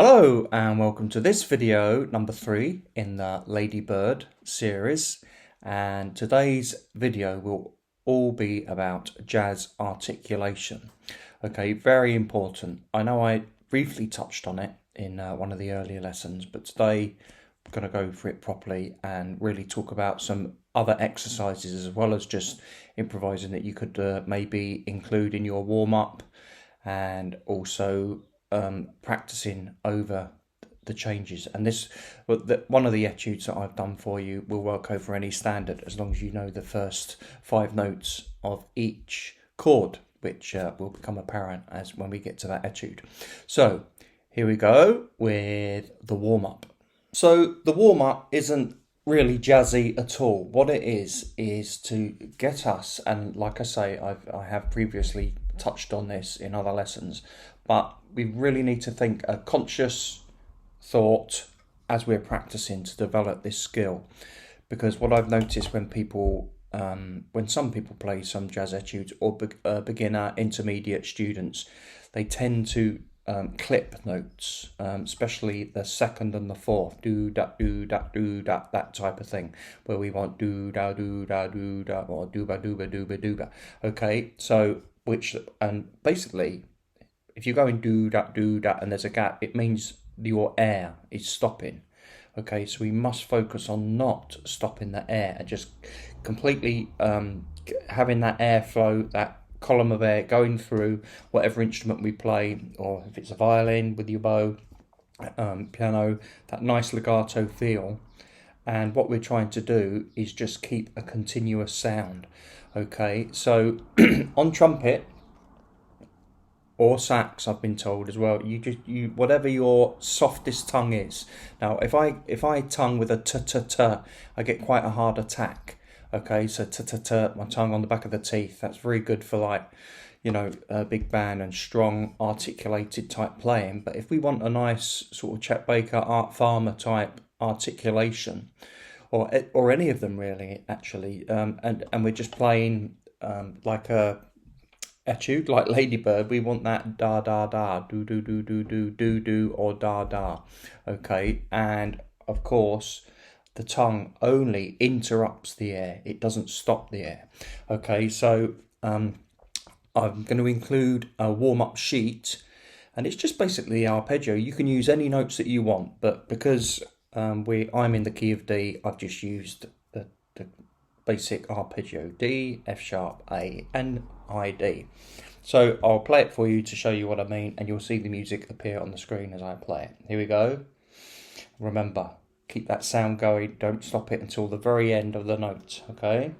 Hello and welcome to this video number 3 in the Ladybird series, and today's video will all be about jazz articulation. Okay, very important. I know I briefly touched on it in one of the earlier lessons, but today I'm going to go for it properly and really talk about some other exercises as well as just improvising that you could maybe include in your warm-up, and also practicing over the changes. And this, one of the etudes that I've done for you will work over any standard as long as you know the first 5 notes of each chord, which will become apparent as when we get to that etude. So here we go with the warm-up. So the warm-up isn't really jazzy at all. What it is to get us, and like I say, I have previously touched on this in other lessons, but we really need to think a conscious thought as we're practicing to develop this skill. Because what I've noticed when some people play some jazz etudes, or beginner, intermediate students, they tend to clip notes, especially the second and the fourth, do da do da do da, that type of thing, where we want do da do da do da, or do ba do ba do ba do ba. Okay, so and basically, if you're going do da and there's a gap, it means your air is stopping. Okay, so we must focus on not stopping the air and just completely having that airflow, that column of air going through whatever instrument we play, or if it's a violin with your bow, piano, that nice legato feel. And what we're trying to do is just keep a continuous sound. Okay, so on trumpet or sax, I've been told as well, you whatever your softest tongue is. Now if I tongue with a t, I get quite a hard attack. Okay, so t, my tongue on the back of the teeth, that's very good for, like, you know, a big band and strong articulated type playing. But if we want a nice sort of Chet Baker, Art Farmer type articulation, or any of them really, actually, and we're just playing like a etude, like Ladybird, we want that da da da, do do do do do do do, or da da. Okay, and of course the tongue only interrupts the air, it doesn't stop the air. Okay, so I'm going to include a warm-up sheet, and it's just basically arpeggio. You can use any notes that you want, but because I'm in the key of D, I've just used the basic arpeggio: D, F sharp, A, and I, D. So I'll play it for you to show you what I mean, and you'll see the music appear on the screen as I play it. Here we go. Remember, keep that sound going, don't stop it until the very end of the note, okay?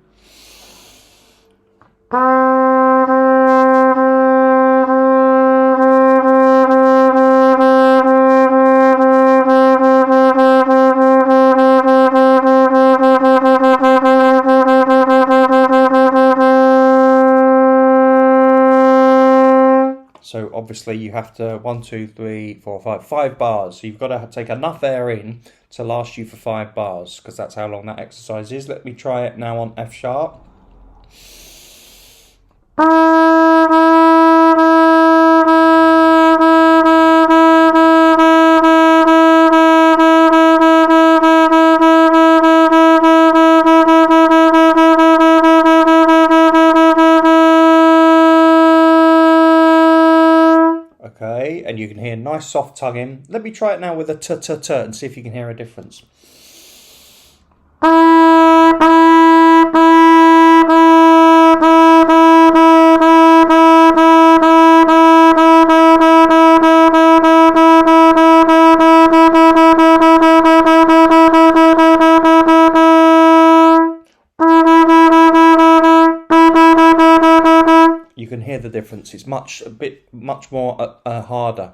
So obviously you have to 1, 2, 3, 4, 5 bars. So you've got to take enough air in to last you for 5 bars, because that's how long that exercise is. Let me try it now on F sharp. Okay, and you can hear nice soft tonguing. Let me try it now with a t and see if you can hear a difference. You can hear the difference. It's much more harder.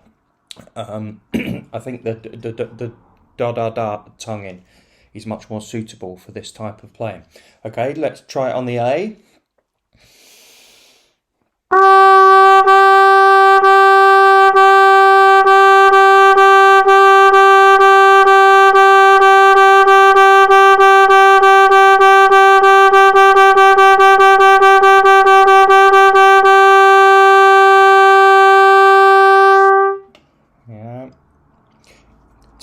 I think the da tonguing is much more suitable for this type of playing. Okay, let's try it on the A.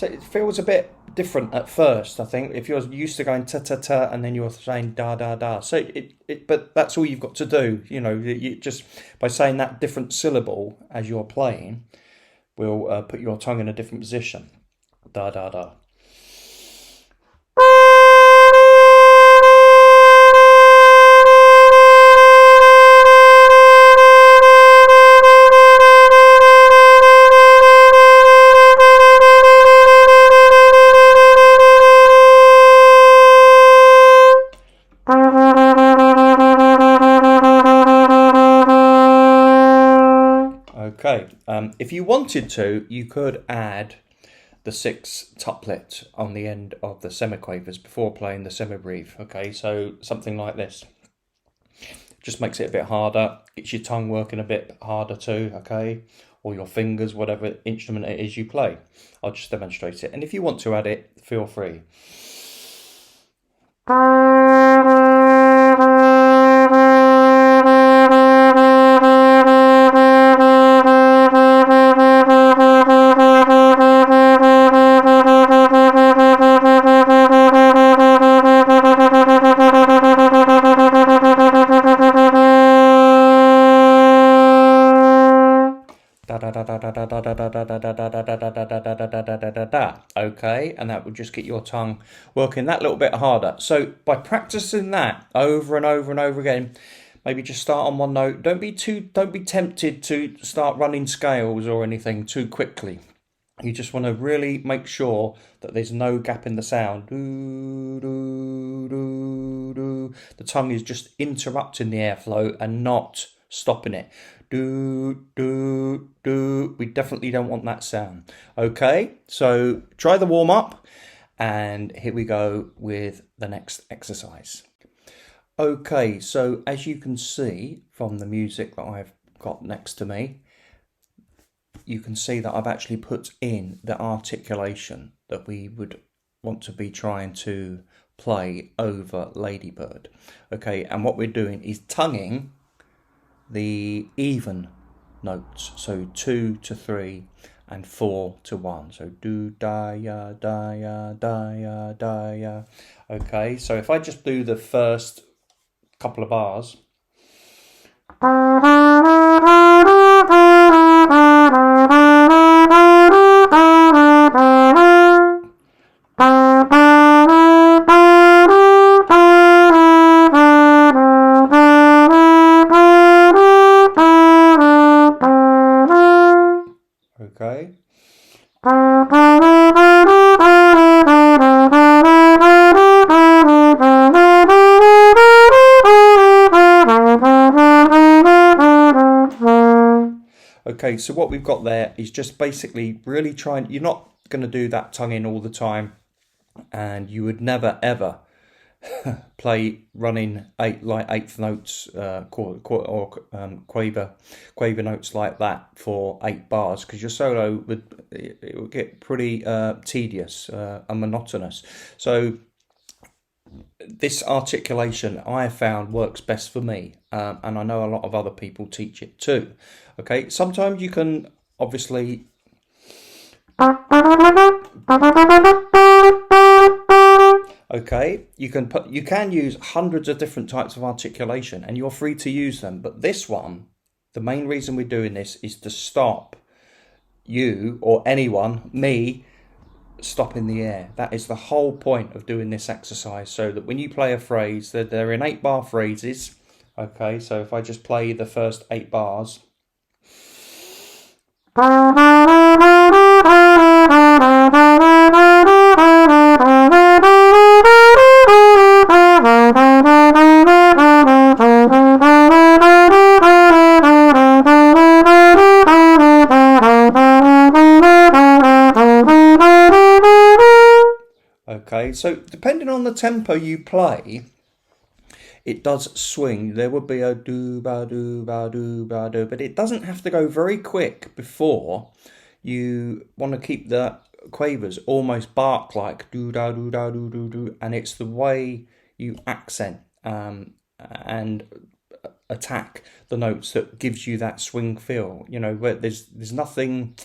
it feels a bit different at first, I think, if you're used to going ta-ta-ta and then you're saying da-da-da. So but that's all you've got to do, you know, you just by saying that different syllable as you're playing will put your tongue in a different position. Da-da-da. Okay, if you wanted to, you could add the 6th tuplet on the end of the semiquavers before playing the semibreve. Okay, so something like this. Just makes it a bit harder, gets your tongue working a bit harder too, okay? Or your fingers, whatever instrument it is you play. I'll just demonstrate it. And if you want to add it, feel free. Okay, and that will just get your tongue working that little bit harder. So by practicing that over and over and over again, maybe just start on one note. Don't be tempted to start running scales or anything too quickly. You just want to really make sure that there's no gap in the sound. Do, do, do, do. The tongue is just interrupting the airflow and not stopping it. Do, do, do. We definitely don't want that sound. Okay, so try the warm up, and here we go with the next exercise. Okay, so as you can see from the music that I've got next to me, you can see that I've actually put in the articulation that we would want to be trying to play over Ladybird. Okay, and what we're doing is tonguing the even notes, so 2 to 3 and 4 to 1. So do, da, ya, da, ya, da, ya, da, ya. Okay, so if I just do the first couple of bars. Okay. Okay, so what we've got there is just basically really trying, you're not going to do that tongue in all the time, and you would never ever play running eighth notes or quaver notes like that for 8 bars, because your solo would get pretty tedious and monotonous. So this articulation I have found works best for me, and I know a lot of other people teach it too. Okay, sometimes you can obviously okay, you can use hundreds of different types of articulation, and you're free to use them, but this one, the main reason we're doing this is to stop you or anyone, me, stopping the air. That is the whole point of doing this exercise, so that when you play a phrase, they're in 8-bar phrases. Okay, so if I just play the first 8 bars. Okay, so depending on the tempo you play, it does swing. There would be a do ba do ba do ba do, but it doesn't have to go very quick before you want to keep the quavers almost bark like do da do da do do do, and it's the way you accent and attack the notes that gives you that swing feel. You know, where there's nothing.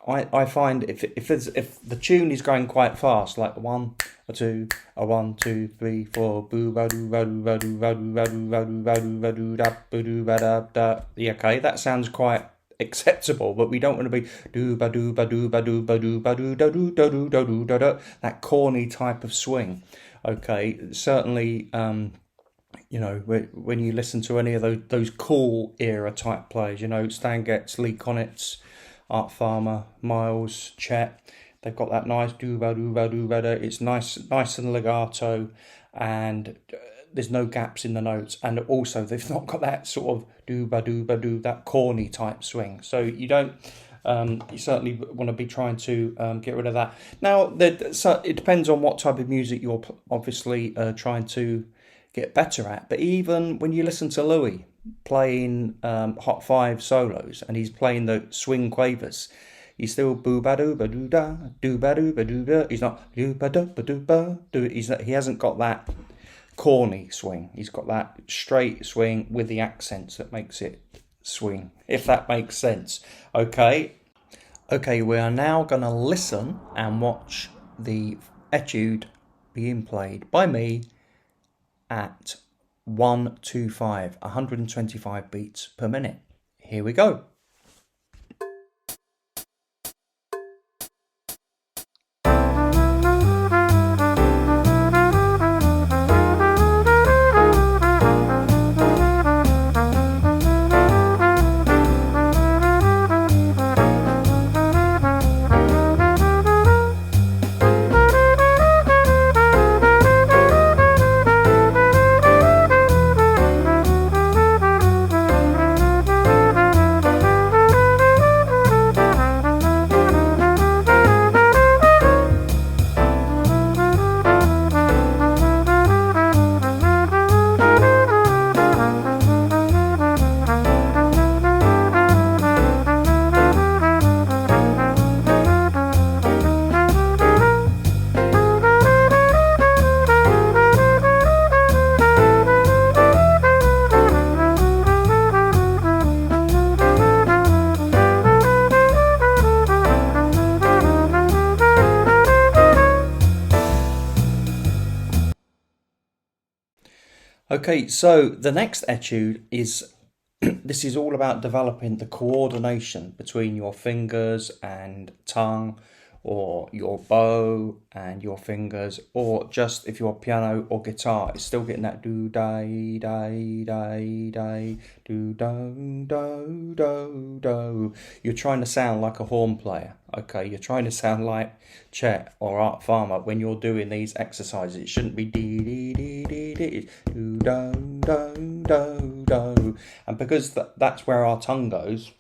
I find if the tune is going quite fast, like 1, a 2, a 1, 2, 3, 4, boo ba doo ba doo ba doo ba doo ba doo ba doo ba doo ba doo da ba doo ba da da. Yeah, okay, that sounds quite acceptable, but we don't want to be do ba doo ba doo ba doo ba doo ba doo da doo da doo da doo da da, that corny type of swing. Okay, certainly, you know, when you listen to any of those cool era type players, you know, Stan Getz, Lee Konitz, Art Farmer, Miles, Chet, they've got that nice do ba doo ba doo ba da. It's nice and legato, and there's no gaps in the notes, and also they've not got that sort of do ba doo ba doo, that corny type swing. So you don't. You certainly want to be trying to get rid of that. Now, it depends on what type of music you're obviously trying to get better at. But even when you listen to Louis playing Hot 5 solos, and he's playing the swing quavers, he's still boo ba doo ba doo da, doo ba doo ba doo da. He's not doo ba doo ba doo ba doo. He hasn't got that corny swing. He's got that straight swing with the accents that makes it swing, if that makes sense. Okay, we are now going to listen and watch the etude being played by me at 125 beats per minute. Here we go. Okay, so the next etude is, this is all about developing the coordination between your fingers and tongue, or your bow and your fingers, or just if you're piano or guitar, it's still getting that do da da da da do do do do do. You're trying to sound like a horn player. Okay, you're trying to sound like Chet or Art Farmer when you're doing these exercises. It shouldn't be dee dee dee dee dee. It's do do do do do. And because that's where our tongue goes,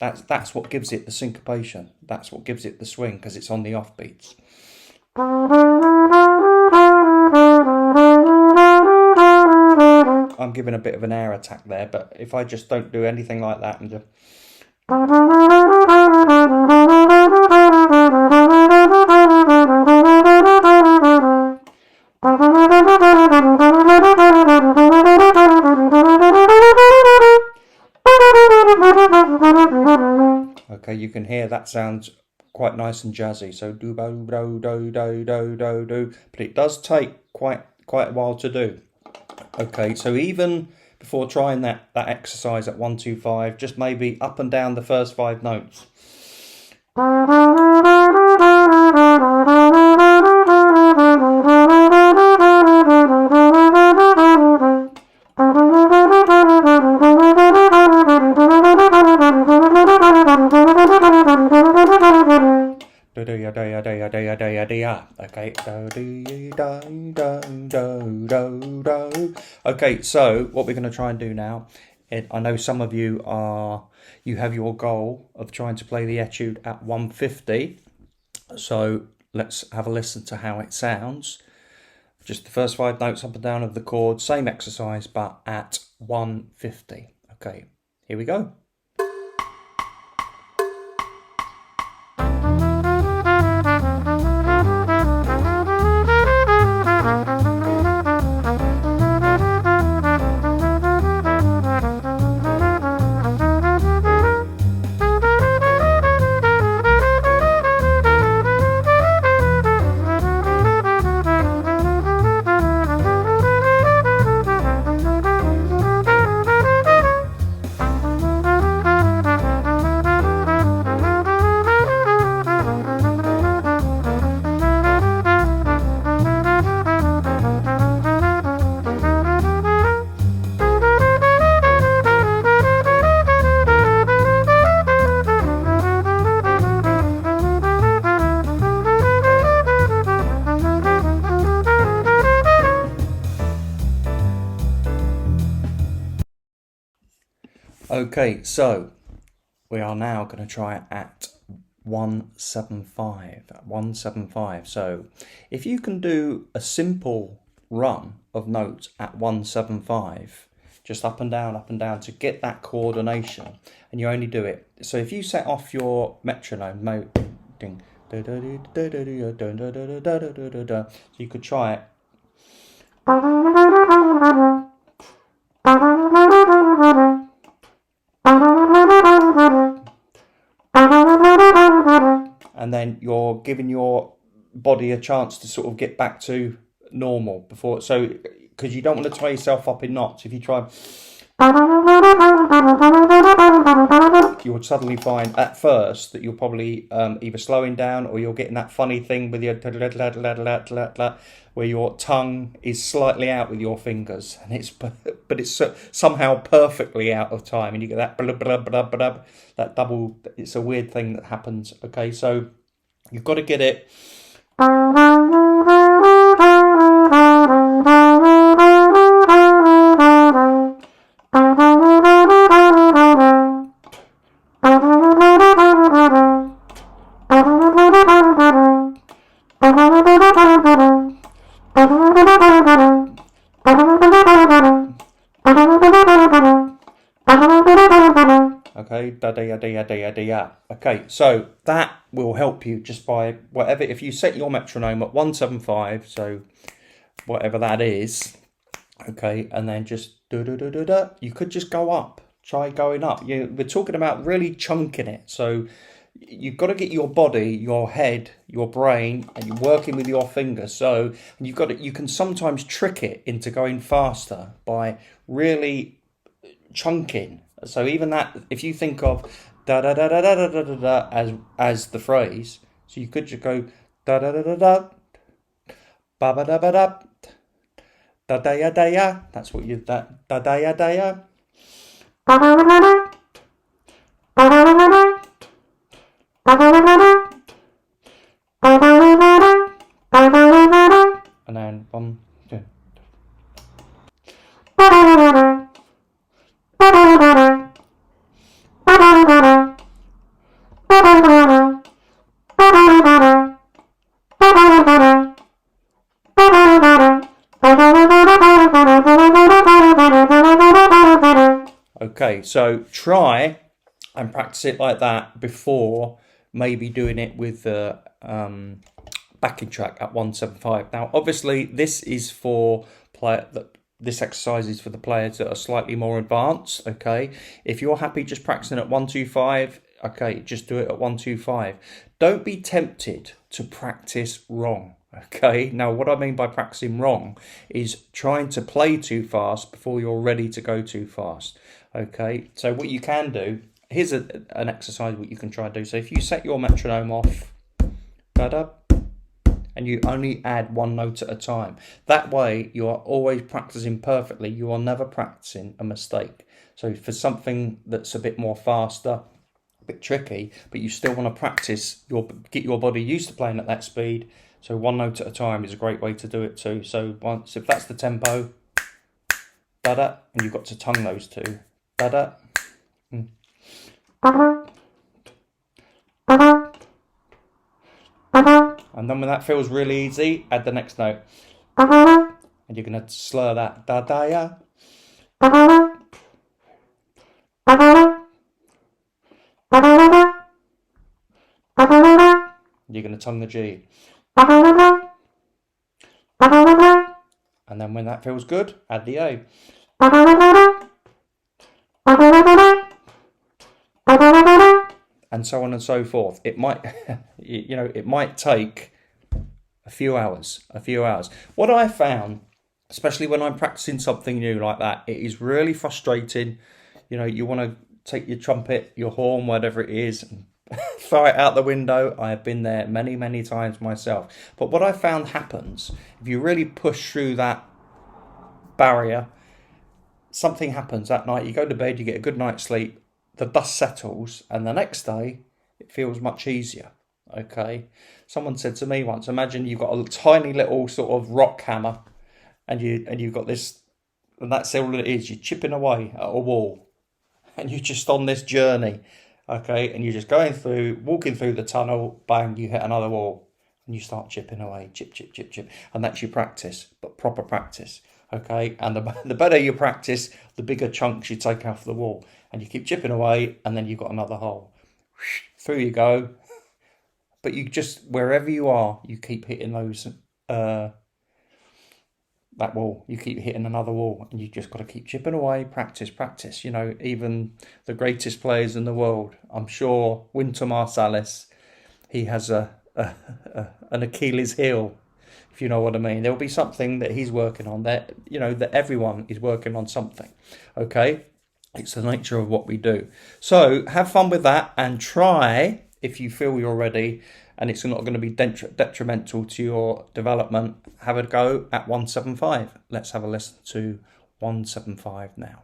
that's what gives it the syncopation. That's what gives it the swing, because it's on the offbeats. I'm giving a bit of an air attack there, but if I just don't do anything like that and just... Okay, you can hear that sounds quite nice and jazzy. So do do do do do do do do, but it does take quite a while to do. Okay, so even before trying that exercise at 125, just maybe up and down the first 5 notes. Okay, okay, so what we're going to try and do now, I know some of you have your goal of trying to play the etude at 150, so let's have a listen to how it sounds. Just the first 5 notes up and down of the chord, same exercise, but at 150. Okay, here we go. Okay, so we are now going to try it at 175. 175. So if you can do a simple run of notes at 175, just up and down to get that coordination, and you only do it. So if you set off your metronome, ding, so you could try it. And then you're giving your body a chance to sort of get back to normal before, so because you don't want to tie yourself up in knots. If you try, you'll suddenly find at first that you're probably either slowing down or you're getting that funny thing with your where your tongue is slightly out with your fingers, and it's somehow perfectly out of time, and you get that that double. It's a weird thing that happens. Okay, so you've got to get it. Okay, da da ya da ya da ya da ya. Okay, so that will help you just by whatever. If you set your metronome at 175, so whatever that is, okay, and then just da da da da da. You could just go up. Try going up. We're talking about really chunking it. So you've got to get your body, your head, your brain, and you're working with your fingers. So you've got to, you can sometimes trick it into going faster by really chunking. So even that, if you think of da da da da da da da da as the phrase, so you could just go da da da da da, ba ba da ba da, da da ya da ya. That's what you da da ya da ya. And then 1, 2. Okay, so try and practice it like that before maybe doing it with the backing track at 175. Now, obviously, this exercise is for the players that are slightly more advanced. Okay, if you're happy just practicing at 125, okay, just do it at 125. Don't be tempted to practice wrong. Okay, now what I mean by practicing wrong is trying to play too fast before you're ready to go too fast. Okay, so what you can do, here's an exercise what you can try and do. So if you set your metronome off, da-da, and you only add one note at a time, that way you are always practicing perfectly. You are never practicing a mistake. So for something that's a bit more faster, a bit tricky, but you still want to practice, get your body used to playing at that speed. So one note at a time is a great way to do it too. So once, if that's the tempo, da-da, and you've got to tongue those two, da-da. And then when that feels really easy, add the next note. And you're going to slur that, da-da-ya. You're going to tongue the G. And then when that feels good, add the A. And so on and so forth. It might, it might take a few hours. What I found, especially when I'm practicing something new like that, it is really frustrating. You want to take your trumpet, your horn, whatever it is, and throw it out the window. I have been there many, many times myself. But what I found happens, if you really push through that barrier, something happens that night. You go to bed, you get a good night's sleep, the dust settles, and the next day it feels much easier. Okay, someone said to me once, imagine you've got a tiny little sort of rock hammer, and you've got this, and that's all it is. You're chipping away at a wall, and you're just on this journey, okay, and you're just walking through the tunnel, bang, you hit another wall, and you start chipping away, chip, chip, chip, chip, and that's your practice, but proper practice, okay, and the better you practice, the bigger chunks you take off the wall, and you keep chipping away, and then you've got another hole, through you go, but you just, wherever you are, you keep hitting those, that wall, you keep hitting another wall, and you just got to keep chipping away, practice, practice. You know, even the greatest players in the world, I'm sure Wynton Marsalis, he has an Achilles heel, if you know what I mean. There'll be something that he's working on, that, you know, that everyone is working on something, okay? It's the nature of what we do. So have fun with that, and try, if you feel you're ready and it's not going to be detrimental to your development, have a go at 175. Let's have a listen to 175 now.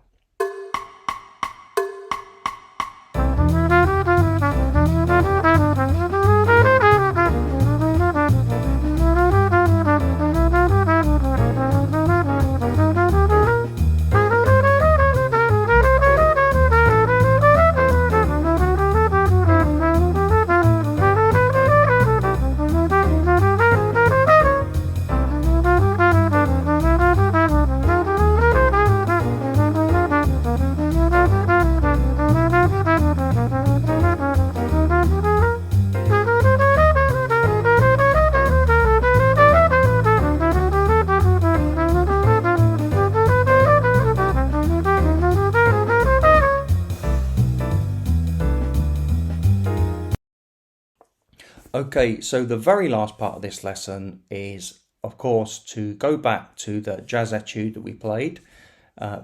Okay, so the very last part of this lesson is, of course, to go back to the jazz etude that we played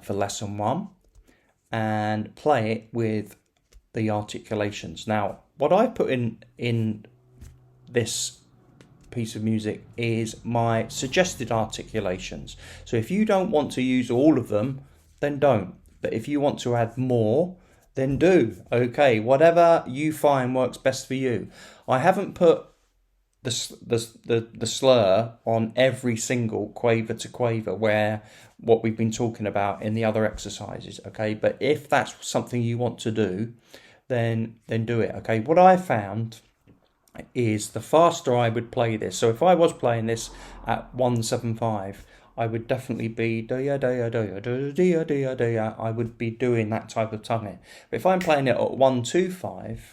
for lesson 1 and play it with the articulations. Now, what I put in this piece of music is my suggested articulations. So if you don't want to use all of them, then don't. But if you want to add more, then do. Okay, whatever you find works best for you. I haven't put the slur on every single quaver to quaver, where what we've been talking about in the other exercises. Okay, but if that's something you want to do, then do it. Okay, what I found is the faster I would play this. So if I was playing this at 175, I would definitely be da da da da da. I would be doing that type of tonguing. But if I'm playing it at 125,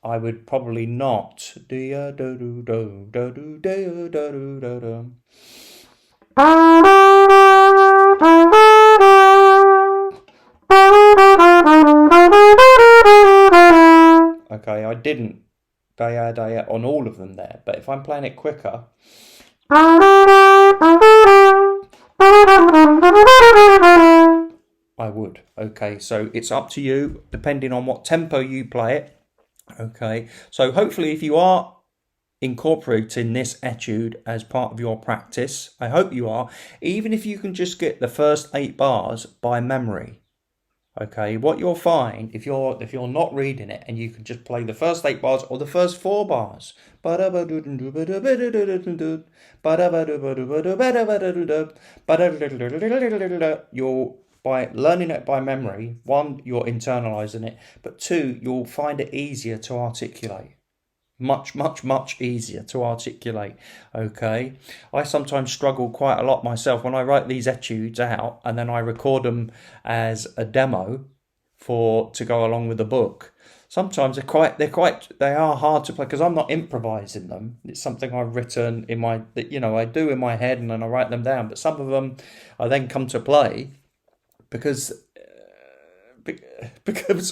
I would probably not da da do do da do da da do da da. Okay, I didn't da da on all of them there, but if I'm playing it quicker, I would. Okay, so it's up to you, depending on what tempo you play it. Okay, so hopefully if you are incorporating this etude as part of your practice, I hope you are, even if you can just get the first 8 bars by memory. Okay, what you'll find, if you're not reading it and you can just play the first 8 bars or the first 4 bars, you'll, by learning it by memory, 1, you're internalizing it, but 2, you'll find it easier to articulate. Much easier to articulate. Okay, I sometimes struggle quite a lot myself when I write these etudes out and then I record them as a demo to go along with the book. Sometimes they are hard to play because I'm not improvising them. It's something I've written in I do in my head and then I write them down. But some of them I then come to play because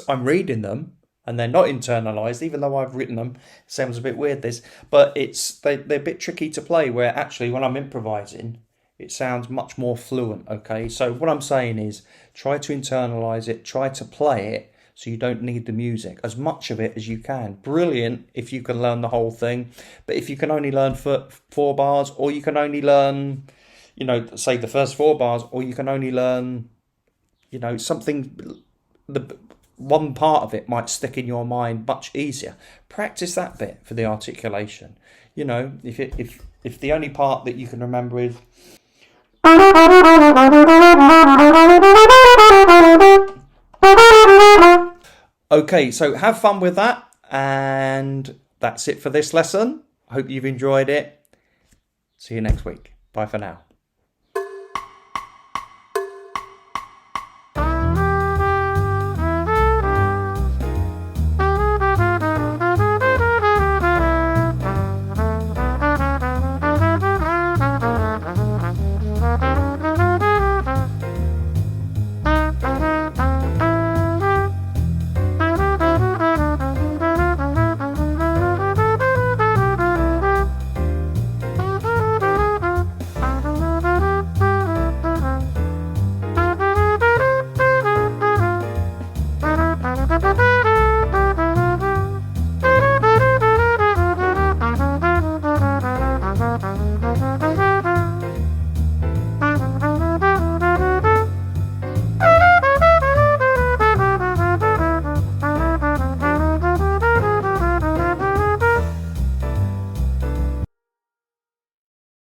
I'm reading them. And they're not internalized, even though I've written them. It sounds a bit weird, this, but they're a bit tricky to play, where actually when I'm improvising, it sounds much more fluent, okay? So what I'm saying is, try to internalize it, try to play it, so you don't need the music, as much of it as you can. Brilliant if you can learn the whole thing, but if you can only learn 4 bars, or you can only learn, say the first 4 bars, or you can only learn, something, one part of it might stick in your mind much easier. Practice that bit for the articulation. If the only part that you can remember is Okay, so have fun with that, and that's it for this lesson. I hope you've enjoyed it. See you next week. Bye for now.